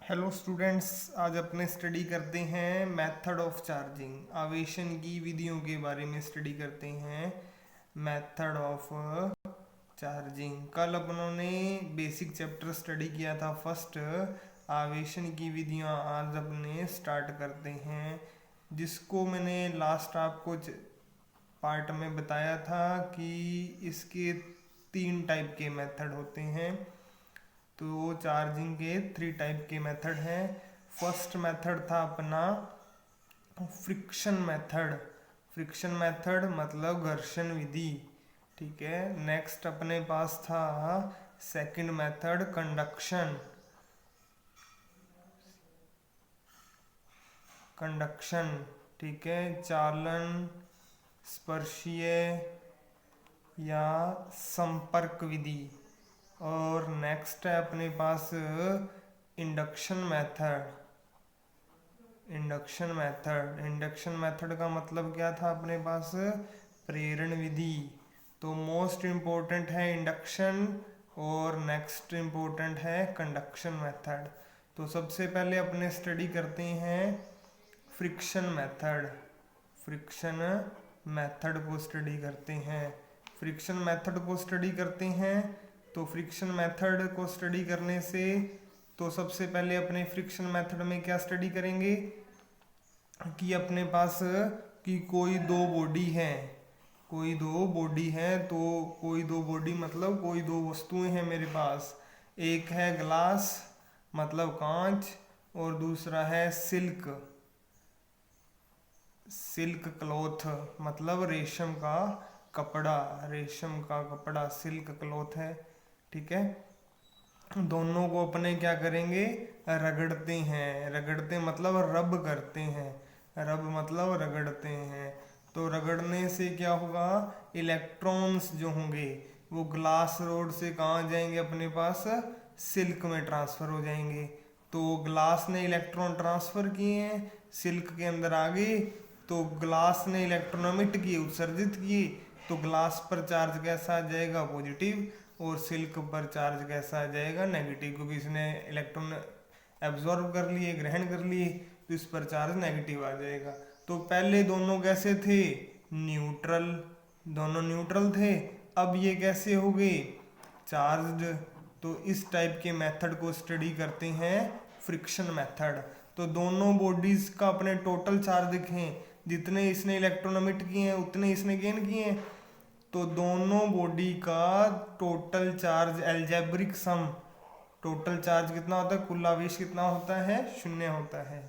Hello students, आज अपने study करते हैं मेथड ऑफ चार्जिंग। आवेशन की विधियों के बारे में स्टडी करते हैं। Method of charging. कल अपनों ने बेसिक चैप्टर स्टडी किया था फर्स्ट, आवेशन की विधियां। आज अपने स्टार्ट करते हैं, जिसको मैंने लास्ट आपको पार्ट में बताया था कि इसके 3 टाइप के मेथड होते हैं। तो चार्जिंग के 3 टाइप के मेथड हैं। फर्स्ट मेथड था अपना फ्रिक्शन मेथड। फ्रिक्शन मेथड मतलब घर्षण विधि, ठीक है। नेक्स्ट अपने पास था सेकंड मेथड कंडक्शन। कंडक्शन, ठीक है, चालन, स्पर्शीय या संपर्क विधि। और नेक्स्ट है अपने पास इंडक्शन मेथड। इंडक्शन मेथड का मतलब क्या था अपने पास? प्रेरण विधि। तो मोस्ट इम्पोर्टेंट है इंडक्शन और नेक्स्ट इम्पोर्टेंट है कंडक्शन मेथड। तो सबसे पहले अपने स्टडी करते हैं फ्रिक्शन मेथड। फ्रिक्शन मेथड को स्टडी करते हैं। फ्रिक्शन मेथड को स्टडी करते हैं तो फ्रिक्शन मेथड को स्टडी करने से तो सबसे पहले अपने फ्रिक्शन मेथड में क्या स्टडी करेंगे कि अपने पास कि कोई दो बॉडी है। तो कोई दो बॉडी मतलब कोई दो वस्तुएं हैं मेरे पास। एक है ग्लास मतलब कांच, और दूसरा है सिल्क क्लॉथ मतलब रेशम का कपड़ा सिल्क क्लॉथ है, ठीक है। दोनों को अपने क्या करेंगे, रगड़ते मतलब रब करते हैं। रब मतलब रगड़ते हैं। तो रगड़ने से क्या होगा, इलेक्ट्रॉन्स जो होंगे वो ग्लास रोड से कहाँ जाएंगे, अपने पास सिल्क में ट्रांसफर हो जाएंगे। तो ग्लास ने इलेक्ट्रॉन ट्रांसफर किए हैं, सिल्क के अंदर आ गए। तो ग्लास ने इलेक्ट्रॉन एमिट किए, उत्सर्जित किए। तो ग्लास पर चार्ज कैसा आ जाएगा, पॉजिटिव, और सिल्क पर चार्ज कैसा आ जाएगा, नेगेटिव, क्योंकि इसने इलेक्ट्रॉन एब्जॉर्ब कर लिए, ग्रहण कर लिए, तो इस पर चार्ज नेगेटिव आ जाएगा। तो पहले दोनों कैसे थे, न्यूट्रल, दोनों न्यूट्रल थे। अब ये कैसे हो गए, चार्ज्ड। तो इस टाइप के मेथड को स्टडी करते हैं फ्रिक्शन मेथड। तो दोनों बॉडीज का अपने टोटल चार्ज देखें, जितने इसने इलेक्ट्रॉन एमिट किए हैं उतने इसने गेन किए हैं। तो दोनों बॉडी का total charge algebraic sum, total charge कितना होता है, कुल आवेश कितना होता है, 0 होता है।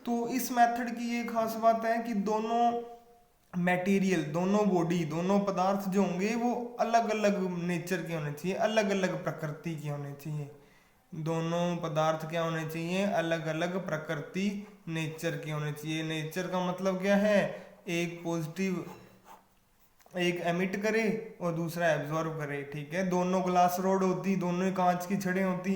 तो इस मेथड की ये खास बात है कि दोनों मटेरियल, दोनों बॉडी, दोनों पदार्थ जो होंगे वो अलग अलग नेचर के होने चाहिए, अलग अलग प्रकृति के होने चाहिए। दोनों पदार्थ क्या होने चाहिए, अलग अलग प्रकृति, नेचर के होने चाहिए। नेचर का मतलब क्या है, एक पॉजिटिव, एक एमिट करे और दूसरा एब्जॉर्ब करे, ठीक है। दोनों ग्लास रोड होती, दोनों कांच की छड़ें होती,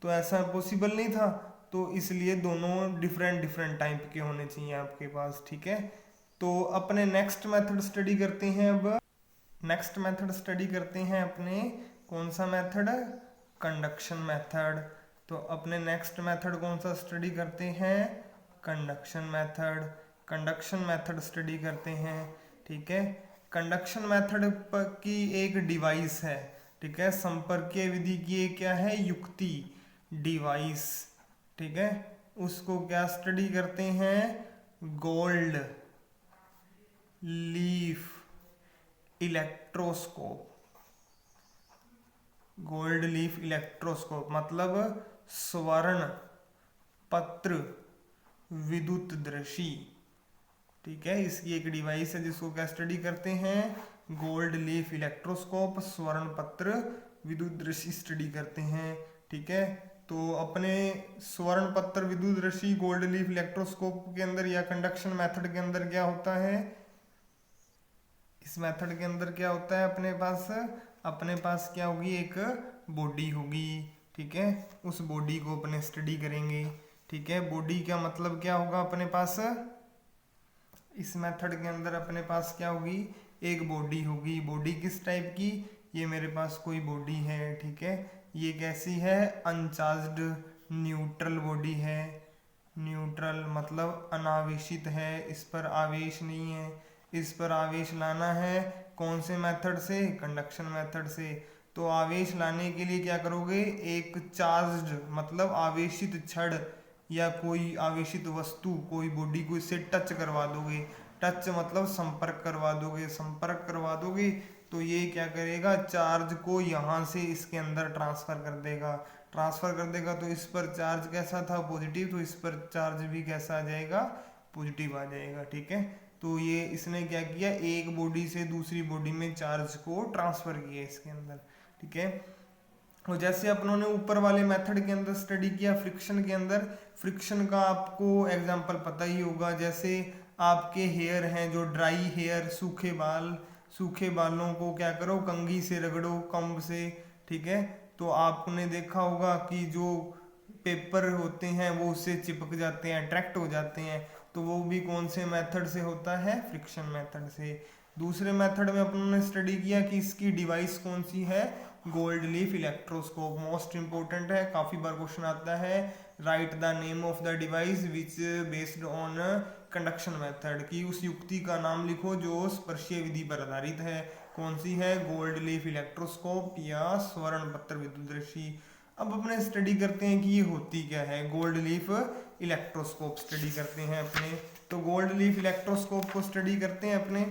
तो ऐसा पॉसिबल नहीं था। तो इसलिए दोनों डिफरेंट डिफरेंट टाइप के होने चाहिए आपके पास, ठीक है। तो अपने नेक्स्ट मेथड स्टडी करते हैं। अब नेक्स्ट मेथड स्टडी करते हैं अपने, कौन सा मेथड, कंडक्शन मेथड। तो अपने नेक्स्ट मेथड कौन सा स्टडी करते हैं, conduction method. Conduction method study करते हैं, ठीक है। कंडक्शन मेथड की एक डिवाइस है, ठीक है। संपर्कीय विधि की एक क्या है, युक्ति, डिवाइस, ठीक है। उसको क्या स्टडी करते हैं, gold leaf electroscope. Gold leaf electroscope मतलब स्वर्ण पत्र विद्युत दृषि, ठीक है। इसकी एक डिवाइस है जिसको क्या स्टडी करते हैं, गोल्ड लीफ इलेक्ट्रोस्कोप, स्वर्ण पत्र विद्युत दृषि स्टडी करते हैं, ठीक है। तो अपने स्वर्ण पत्र विद्युत दृषि गोल्ड लीफ इलेक्ट्रोस्कोप के अंदर या कंडक्शन मेथड के अंदर क्या होता है, इस मेथड के अंदर क्या होता है, अपने पास क्या होगी, एक बॉडी होगी, ठीक है। उस बॉडी को अपने स्टडी करेंगे, ठीक है। बॉडी का मतलब क्या होगा, अपने पास इस मेथड के अंदर अपने पास क्या होगी, एक बॉडी होगी। बॉडी किस टाइप की, ये मेरे पास कोई बॉडी है, ठीक है। ये कैसी है, अनचार्ज्ड न्यूट्रल बॉडी है, न्यूट्रल मतलब अनावेशित है, इस पर आवेश नहीं है। इस पर आवेश लाना है कौन से मेथड से? कंडक्शन मेथड से। तो आवेश लाने के लिए क्या करोगे? एक चार्ज्ड मतलब आवेशित छड़ या कोई आवेशित वस्तु, कोई बॉडी को इससे टच करवा दोगे। टच मतलब संपर्क करवा दोगे, संपर्क करवा दोगे तो ये क्या करेगा? चार्ज को यहाँ से इसके अंदर ट्रांसफर कर देगा। ट्रांसफर कर देगा तो इस पर चार्ज कैसा था? पॉजिटिव। तो इस पर चार्ज भी कैसा आ जाएगा? पॉजिटिव आ जाएगा। ठीक है, तो ये इसने क्या किया? एक बॉडी से दूसरी बॉडी में चार्ज को ट्रांसफर किया इसके अंदर। ठीक है, और जैसे अपनों ने ऊपर वाले मेथड के अंदर स्टडी किया फ्रिक्शन के अंदर, फ्रिक्शन का आपको एग्जांपल पता ही होगा। जैसे आपके हेयर हैं जो ड्राई हेयर, सूखे बाल, सूखे बालों को क्या करो? कंघी से रगड़ो, कंब से। ठीक है, तो आपने देखा होगा कि जो पेपर होते हैं वो उससे चिपक जाते हैं, अट्रैक्ट हो जाते हैं। तो वो भी कौन से मेथड से होता है? फ्रिक्शन मेथड से। दूसरे मेथड में अपन ने स्टडी किया कि इसकी डिवाइस कौन सी है? Gold leaf electroscope. Most important है, काफी बार क्वेश्चन आता है। Right the name of the device which based on conduction method, की उस युक्ति का नाम लिखो जो स्पर्शीय विधि पर आधारित है। कौन सी है? गोल्ड लीफ इलेक्ट्रोस्कोप या स्वर्ण पत्र विद्युतदर्शी। अब अपने स्टडी करते हैं कि ये होती क्या है। गोल्ड लीफ इलेक्ट्रोस्कोप स्टडी करते हैं अपने। तो गोल्ड लीफ इलेक्ट्रोस्कोप को स्टडी करते हैं अपने।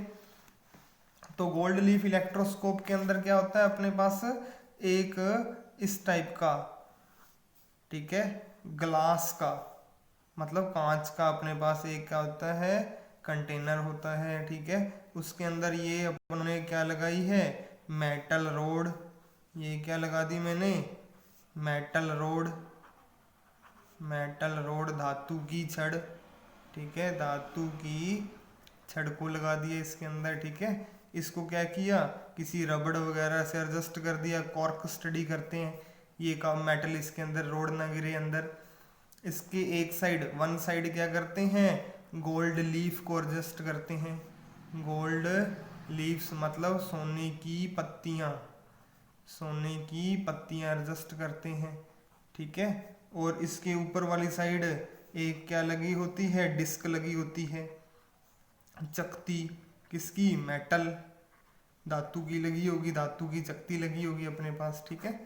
तो गोल्ड लीफ इलेक्ट्रोस्कोप के अंदर क्या होता है? अपने पास एक इस टाइप का, ठीक है, ग्लास का मतलब कांच का अपने पास एक क्या होता है? कंटेनर होता है। ठीक है, उसके अंदर ये अपन ने क्या लगाई है? Metal road. ये क्या लगा दी मैंने? Metal road. मेटल रोड धातु की छड़। ठीक है, धातु की छड़ को लगा दिया इसके अंदर। ठीक है, इसको क्या किया? किसी रबड़ वगैरह से एडजस्ट कर दिया। कॉर्क स्टडी करते हैं, ये का मेटल इसके अंदर रोड ना गिरे अंदर। इसके एक साइड, वन साइड क्या करते हैं? गोल्ड लीफ को एडजस्ट करते हैं। गोल्ड लीव्स मतलब सोने की पत्तियां, सोने की पत्तियां एडजस्ट करते हैं। ठीक है, और इसके ऊपर वाली साइड एक क्या लगी होती है? डिस्क लगी होती है, चकती। किसकी? मेटल, धातु की लगी होगी, धातु की चकती लगी होगी अपने पास। ठीक है,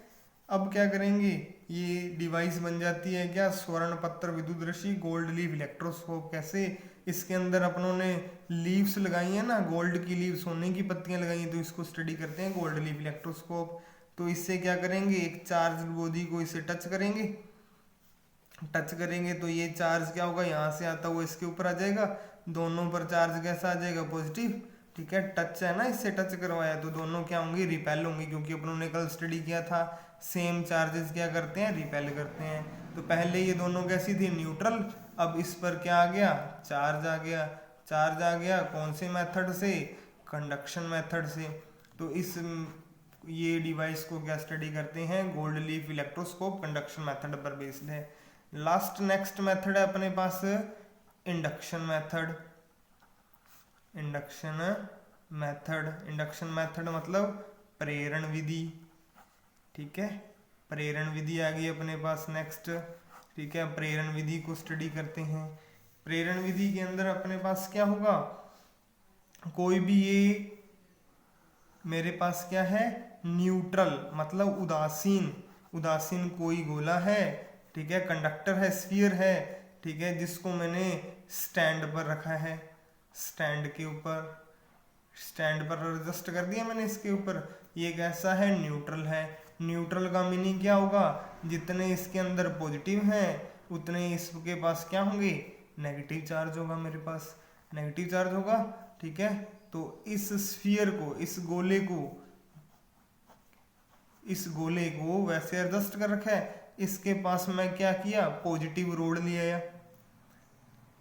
अब क्या करेंगे? ये डिवाइस बन जाती है क्या? स्वर्ण पत्र विद्युतदर्शी गोल्ड लीफ इलेक्ट्रोस्कोप। कैसे? इसके अंदर अपनों ने लीव्स लगाई है ना, गोल्ड की लीव, सोने की पत्तियां लगाई हैं, तो इसको स्टडी करते हैं गोल्ड लीफ इलेक्ट्रोस्कोप। तो इससे क्या करेंगे? एक चार्ज बॉडी को इसे टच करेंगे। टच करेंगे तो ये चार्ज क्या होगा? यहाँ से आता हुआ इसके ऊपर आ जाएगा। दोनों पर चार्ज कैसा आ जाएगा? पॉजिटिव। ठीक है, टच है ना, इससे टच करवाया तो दोनों क्या होंगे? रिपेल होंगे, क्योंकि अपनों ने कल स्टडी किया था सेम चार्जेस क्या करते हैं? रिपेल करते हैं। तो पहले ये दोनों कैसी थी? न्यूट्रल। अब इस पर क्या आ गया? चार्ज आ गया। चार्ज आ गया कौन से मेथड से? कंडक्शन मेथड से। तो इस ये डिवाइस को क्या स्टडी करते हैं? Gold leaf electroscope conduction method पर बेस्ड है। लास्ट नेक्स्ट मेथड है अपने पास induction method. Induction method, induction method मतलब प्रेरण विधि। ठीक है, प्रेरण विधि आ गई अपने पास नेक्स्ट। ठीक है, प्रेरण विधि को स्टडी करते हैं। प्रेरण विधि के अंदर अपने पास क्या होगा? कोई भी ये मेरे पास क्या है? न्यूट्रल मतलब उदासीन, उदासीन कोई गोला है। ठीक है, कंडक्टर है, स्फीयर है। ठीक है, जिसको मैंने स्टैंड पर रखा है, स्टैंड के ऊपर, स्टैंड पर एडजस्ट कर दिया मैंने इसके ऊपर। ये कैसा है? न्यूट्रल है। न्यूट्रल का मीनिंग क्या होगा? जितने इसके अंदर पॉजिटिव हैं उतने इसके पास क्या होंगे? नेगेटिव चार्ज होगा मेरे पास, नेगेटिव चार्ज होगा। ठीक है, तो इस स्फीयर को, इस गोले को वैसे एडजस्ट कर रखा है। इसके पास मैं क्या किया? पॉजिटिव रोड ले आया।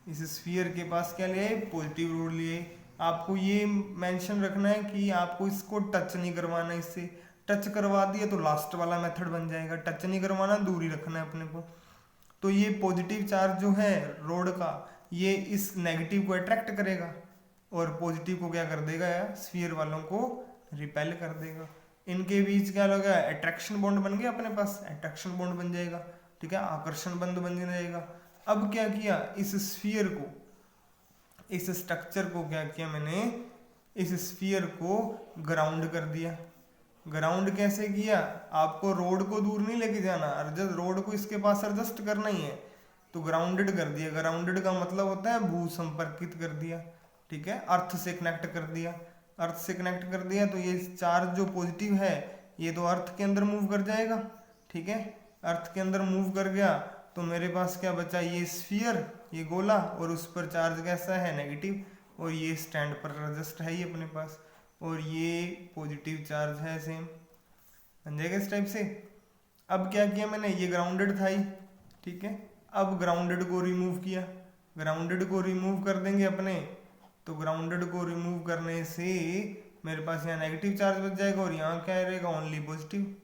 इस स्फीयर के पास क्या ले आए? पॉजिटिव रोड लिए। आपको ये मेंशन रखना है कि आपको इसको टच नहीं करवाना। इससे टच करवा दिया तो लास्ट वाला मेथड बन जाएगा। टच नहीं करवाना, दूरी रखना है अपने को। तो ये पॉजिटिव चार्ज जो है रोड का, ये इस नेगेटिव को अट्रैक्ट करेगा और पॉजिटिव को क्या कर देगा? स्फीयर वालों को रिपेल कर देगा। इनके बीच क्या लगा? अट्रैक्शन बॉन्ड बन गया अपने पास, अट्रैक्शन बॉन्ड बन जाएगा। ठीक है, आकर्षण बंद बन जाएगा। अब क्या किया, इस स्फीयर को, इस स्ट्रक्चर को क्या किया मैंने, इस स्फीयर को ग्राउंड कर दिया। ग्राउंड कैसे किया, आपको रोड को दूर नहीं लेके जाना, जब रोड को इसके पास एडजस्ट करना ही है, तो ग्राउंडेड कर दिया। ग्राउंडेड का मतलब होता है भू संपर्कित कर दिया, ठीक है, अर्थ से कनेक्ट कर दिया। अर्थ से कनेक्ट कर दिया तो ये चार्ज जो पॉजिटिव है ये तो अर्थ के अंदर मूव कर जाएगा, ठीक है। अर्थ के अंदर मूव कर गया तो मेरे पास क्या बचा, ये स्फीयर, ये गोला, और उस पर चार्ज कैसा है, नेगेटिव, और ये स्टैंड पर एडजस्ट है ही अपने पास, और ये पॉजिटिव चार्ज है, सेम बन जाएगा इस टाइप से। अब क्या किया मैंने, ये ग्राउंडेड था ही, ठीक है। अब ग्राउंडेड को रिमूव किया, ग्राउंडेड को रिमूव कर देंगे अपने, तो ग्राउंडेड को रिमूव करने से मेरे पास यहाँ नेगेटिव चार्ज बच जाएगा और यहाँ क्या रहेगा, ओनली पॉजिटिव,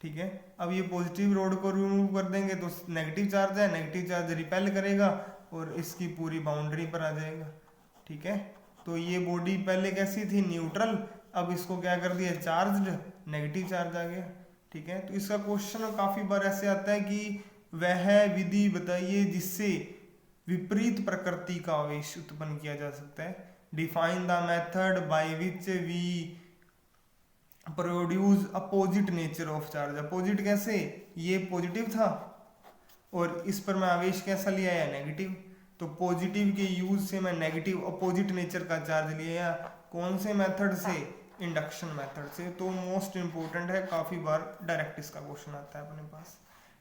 ठीक है। अब ये पॉजिटिव रोड को रिमूव कर देंगे तो नेगेटिव चार्ज है, नेगेटिव चार्ज रिपेल करेगा और इसकी पूरी बाउंड्री पर आ जाएगा, ठीक है। तो ये बॉडी पहले कैसी थी, न्यूट्रल, अब इसको क्या कर दिया, चार्ज्ड, नेगेटिव चार्ज आ गया, ठीक है। तो इसका क्वेश्चन काफी बार ऐसे आता है कि वह विधि बताइए जिससे विपरीत प्रकृति का आवेश उत्पन्न किया जा सकता है। Define the method by which we produce opposite nature of charge. Opposite कैसे, ये पॉजिटिव था और इस पर मैं आवेश कैसा लिया है, नेगेटिव, तो पॉजिटिव के यूज से मैं नेगेटिव अपोजिट नेचर का चार्ज लिया, कौन से मेथड से, इंडक्शन मेथड से। तो मोस्ट इंपोर्टेंट है, काफी बार डायरेक्ट इसका क्वेश्चन आता है अपने पास,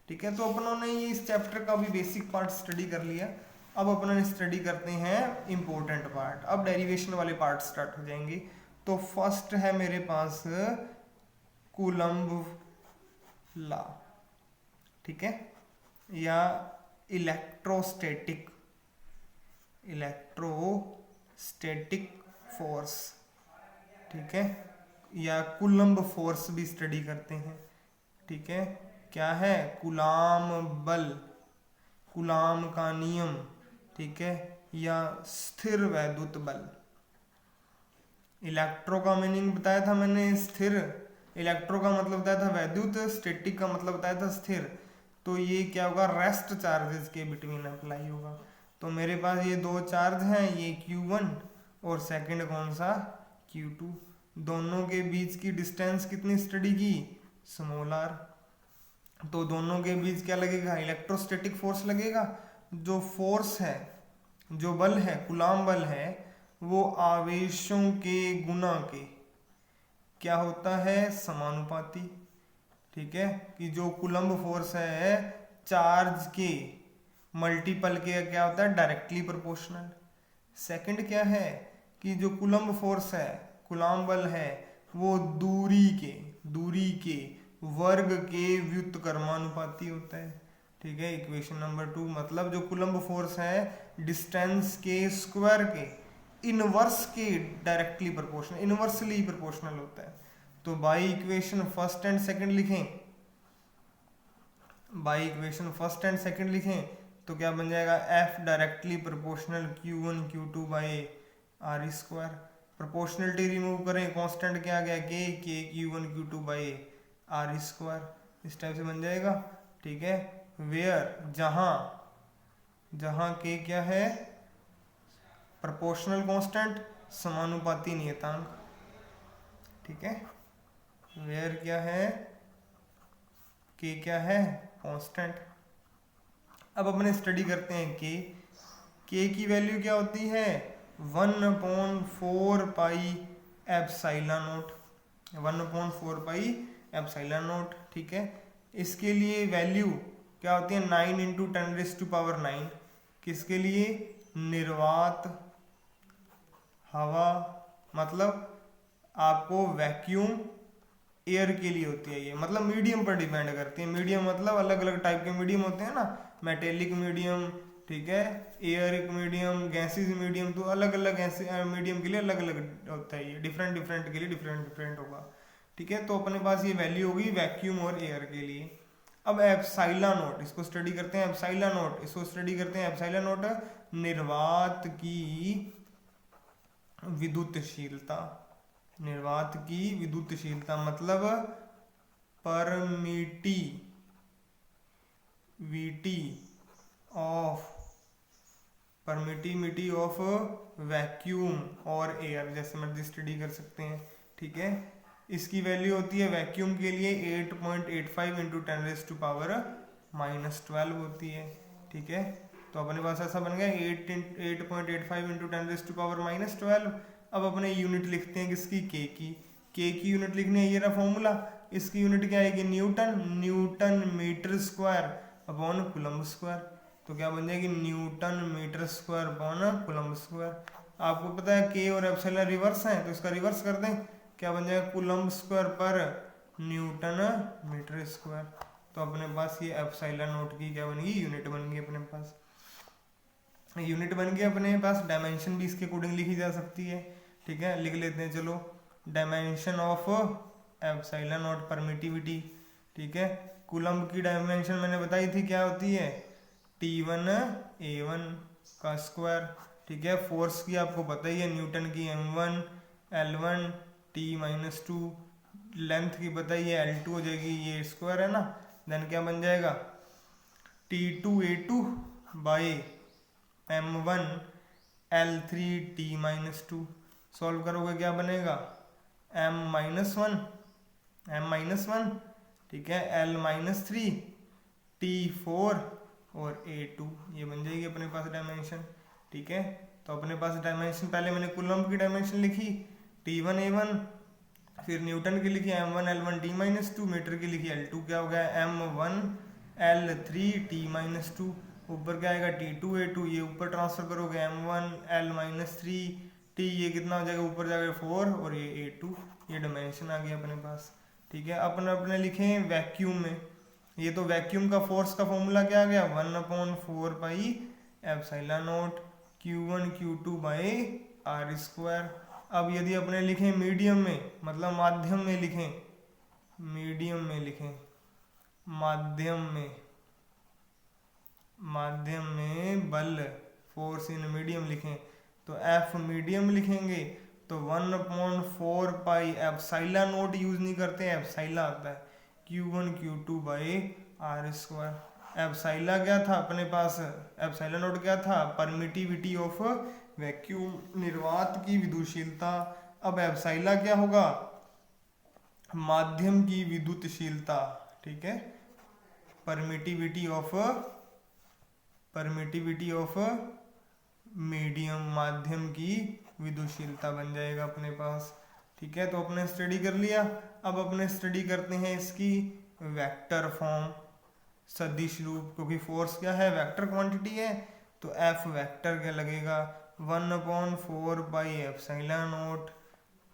ठीक है। तो अपनों ने ये इस चैप्टर का भी बेसिक पार्ट स्टडी कर लिया, अब अपन स्टडी करते हैं इंपॉर्टेंट पार्ट। अब डेरिवेशन वाले पार्ट स्टार्ट हो जाएंगे। तो फर्स्ट है मेरे पास कूलम्ब लॉ, ठीक है, या इलेक्ट्रोस्टैटिक फोर्स, ठीक है, या कूलम्ब फोर्स भी स्टडी करते हैं, ठीक है। क्या है, कूलाम बल, कूलाम का नियम, ठीक है, या स्थिर वैद्युत बल। इलेक्ट्रो का मीनिंग बताया था मैंने, स्थिर, इलेक्ट्रो का मतलब बताया था वैद्युत, स्टैटिक का मतलब बताया था स्थिर। तो ये क्या होगा, रेस्ट चार्जेस के बिटवीन अप्लाई होगा। तो मेरे पास ये दो चार्ज हैं, ये Q1 और सेकंड कौन सा, Q2। दोनों के बीच की डिस्टेंस कितनी स्टडी की, स्मॉल r। तो दोनों के बीच क्या लगेगा, इलेक्ट्रोस्टैटिक फोर्स लगेगा। जो फोर्स है, जो बल है, कूलाम बल है, वो आवेशों के गुना के क्या होता है, समानुपाती, ठीक है। कि जो कूलम्ब फोर्स है चार्ज के मल्टीपल के क्या होता है, डायरेक्टली प्रोपोर्शनल। सेकंड क्या है कि जो कूलम्ब फोर्स है, कूलाम बल है, वो दूरी के वर्ग के व्युत्क्रमानुपाती होता है, ठीक है। इक्वेशन नंबर 2, मतलब जो कूलम्ब फोर्स है डिस्टेंस के स्क्वायर के इनवर्स के डायरेक्टली प्रोपोर्शनल, इनवर्सली प्रोपोर्शनल होता है। तो by equation first and second लिखें, by equation first and second लिखें तो क्या बन जाएगा, F directly proportional Q1 Q2 by R square. Proportionality remove करें, कांस्टेंट क्या आ गया, K Q1 Q2 by R square, इस टाइप से बन जाएगा, ठीक है। वेयर, जहां K क्या है, प्रोपोर्शनल कांस्टेंट, समानुपाती नियतांक, ठीक है। वेयर क्या है, K क्या है, कांस्टेंट। अब अपने स्टडी करते हैं K की वैल्यू क्या होती है, 1/4 pi epsilon not, 1/4 pi epsilon not, ठीक है। इसके लिए वैल्यू क्या होती है, 9 × 10⁹ किसके लिए, निर्वात हवा, मतलब आपको वैक्यूम एयर के लिए होती है ये, मतलब मीडियम पर डिपेंड करती है। मीडियम मतलब अलग अलग टाइप के मीडियम होते हैं ना, मेटेलिक मीडियम, ठीक है, एयरिक मीडियम, गैसेस मीडियम, तो अलग अलग ऐसे मीडियम के लिए अलग अलग होता है ये, डिफरेंट के लिए डिफरेंट होगा, ठीक है। तो अपने पास ये वैल्यू होगी वैक्यूम और एयर के लिए। अब एप्सिलॉन नॉट, इसको स्टडी करते हैं, एप्सिलॉन नॉट, इसको स्टडी करते हैं। एप्सिलॉन नॉट निर्वात की विद्युतशीलता, निर्वात की विद्युतशीलता मतलब परमिटिविटी ऑफ वैक्यूम और एयर, जैसे मर्जी स्टडी कर सकते हैं। ठीक है, इसकी वैल्यू होती है वैक्यूम के लिए 8.85 इंटू 10⁻⁻12 होती है। ठीक है, तो अपने पास ऐसा बन गया 8.85 इंटू 10⁻⁻12। अब अपने यूनिट लिखते हैं किसकी, के की यूनिट लिखनी है, ये रहा फॉर्मूला। इसकी यूनिट क्या आएगी, newton metre square upon coulomb square. तो क्या बन जाएगी, newton metre square upon coulomb square. आपको पता है के और एप्सिलॉन रिवर्स है, तो इसका रिवर्स कर दें, क्या बन जाएगा, कूलम्ब स्क्वायर पर न्यूटन मीटर स्क्वायर। तो अपने पास ये एप्सिलॉन नोट की क्या बनेगी, यूनिट बन गई अपने पास। यूनिट बन गई अपने पास, डायमेंशन भी इसके अकॉर्डिंग लिखी जा सकती है। ठीक है, लिख लेते हैं, चलो, dimension of epsilon not permittivity. ठीक है, कूलम्ब की डायमेंशन मैंने बताई थी क्या होती है, T1 A1 का स्क्वायर। ठीक है, फोर्स की आपको पता ही है, न्यूटन की M1 L1 T-2, लेंथ की पता ही है L2 हो जाएगी, ये स्क्वायर है ना। देन क्या बन जाएगा, T2 A2 by M1 L3 T-2। Solve करोगे क्या बनेगा, M-1, ठीक है, L-3 T4 और A2, ये बन जाएगी अपने पास डायमेंशन। ठीक है, तो अपने पास डायमेंशन, पहले मैंने कूलम्ब की डायमेंशन लिखी T1 A1, फिर न्यूटन की लिखी M1 L1 T-2, मीटर की लिखी L2, क्या हो गया M1 L3 T-2, ऊपर क्या आएगा T2 A2, ये ऊपर ट्रांसफर करोगे M1 L-3 T, ये कितना हो जाएगा, ऊपर जाएगा 4 और ये A2, ये डायमेंशन आ गया अपने पास। ठीक है, अपने अपने लिखें वैक्यूम में, ये तो वैक्यूम का फोर्स का फॉर्मूला क्या आ गया, 1/4 pi epsilon naught Q1 Q2 by r square. अब यदि अपने लिखें मीडियम में, मतलब माध्यम में लिखें, माध्यम में बल, फोर्स इन मीडियम लिखें, तो F मीडियम लिखेंगे, तो 1/4 पाई एप्सिलॉन नॉट यूज नहीं करते हैं, एप्सिलॉन आता है Q1 Q2 by r square. Epsilon क्या था अपने पास, एप्सिलॉन नॉट क्या था, परमिटिविटी ऑफ वैक्यूम, निर्वात की विद्युतशीलता। अब एप्सिलॉन क्या होगा, माध्यम की विद्युतशीलता। ठीक है, परमिटिविटी ऑफ मीडियम, माध्यम की विद्युतशीलता बन जाएगा अपने पास। ठीक है, तो अपने स्टडी कर लिया। अब अपने स्टडी करते हैं इसकी वेक्टर फॉर्म, सदिश रूप, क्योंकि फोर्स क्या है, वेक्टर क्वांटिटी है, तो F वेक्टर क्या लगेगा, 1/4 pi epsilon naught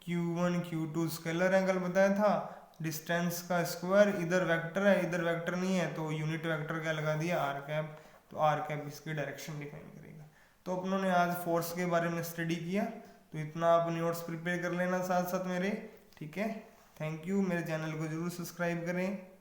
Q1 Q2 scalar angle बताया था, डिस्टेंस का स्क्वायर, इधर वेक्टर है इधर वेक्टर नहीं है, तो यूनिट वेक्टर क्या लगा दिया, आर कैप, तो आर कैप इसकी डायरेक्शन डिफाइन करेगा। तो अपनों ने आज फोर्स के बारे में स्टडी किया, तो इतना आप नोट्स प्रिपेयर कर लेना साथ साथ मेरे। ठीक है, थैंक यू, मेरे चैनल को जरूर सब्सक्राइब करें।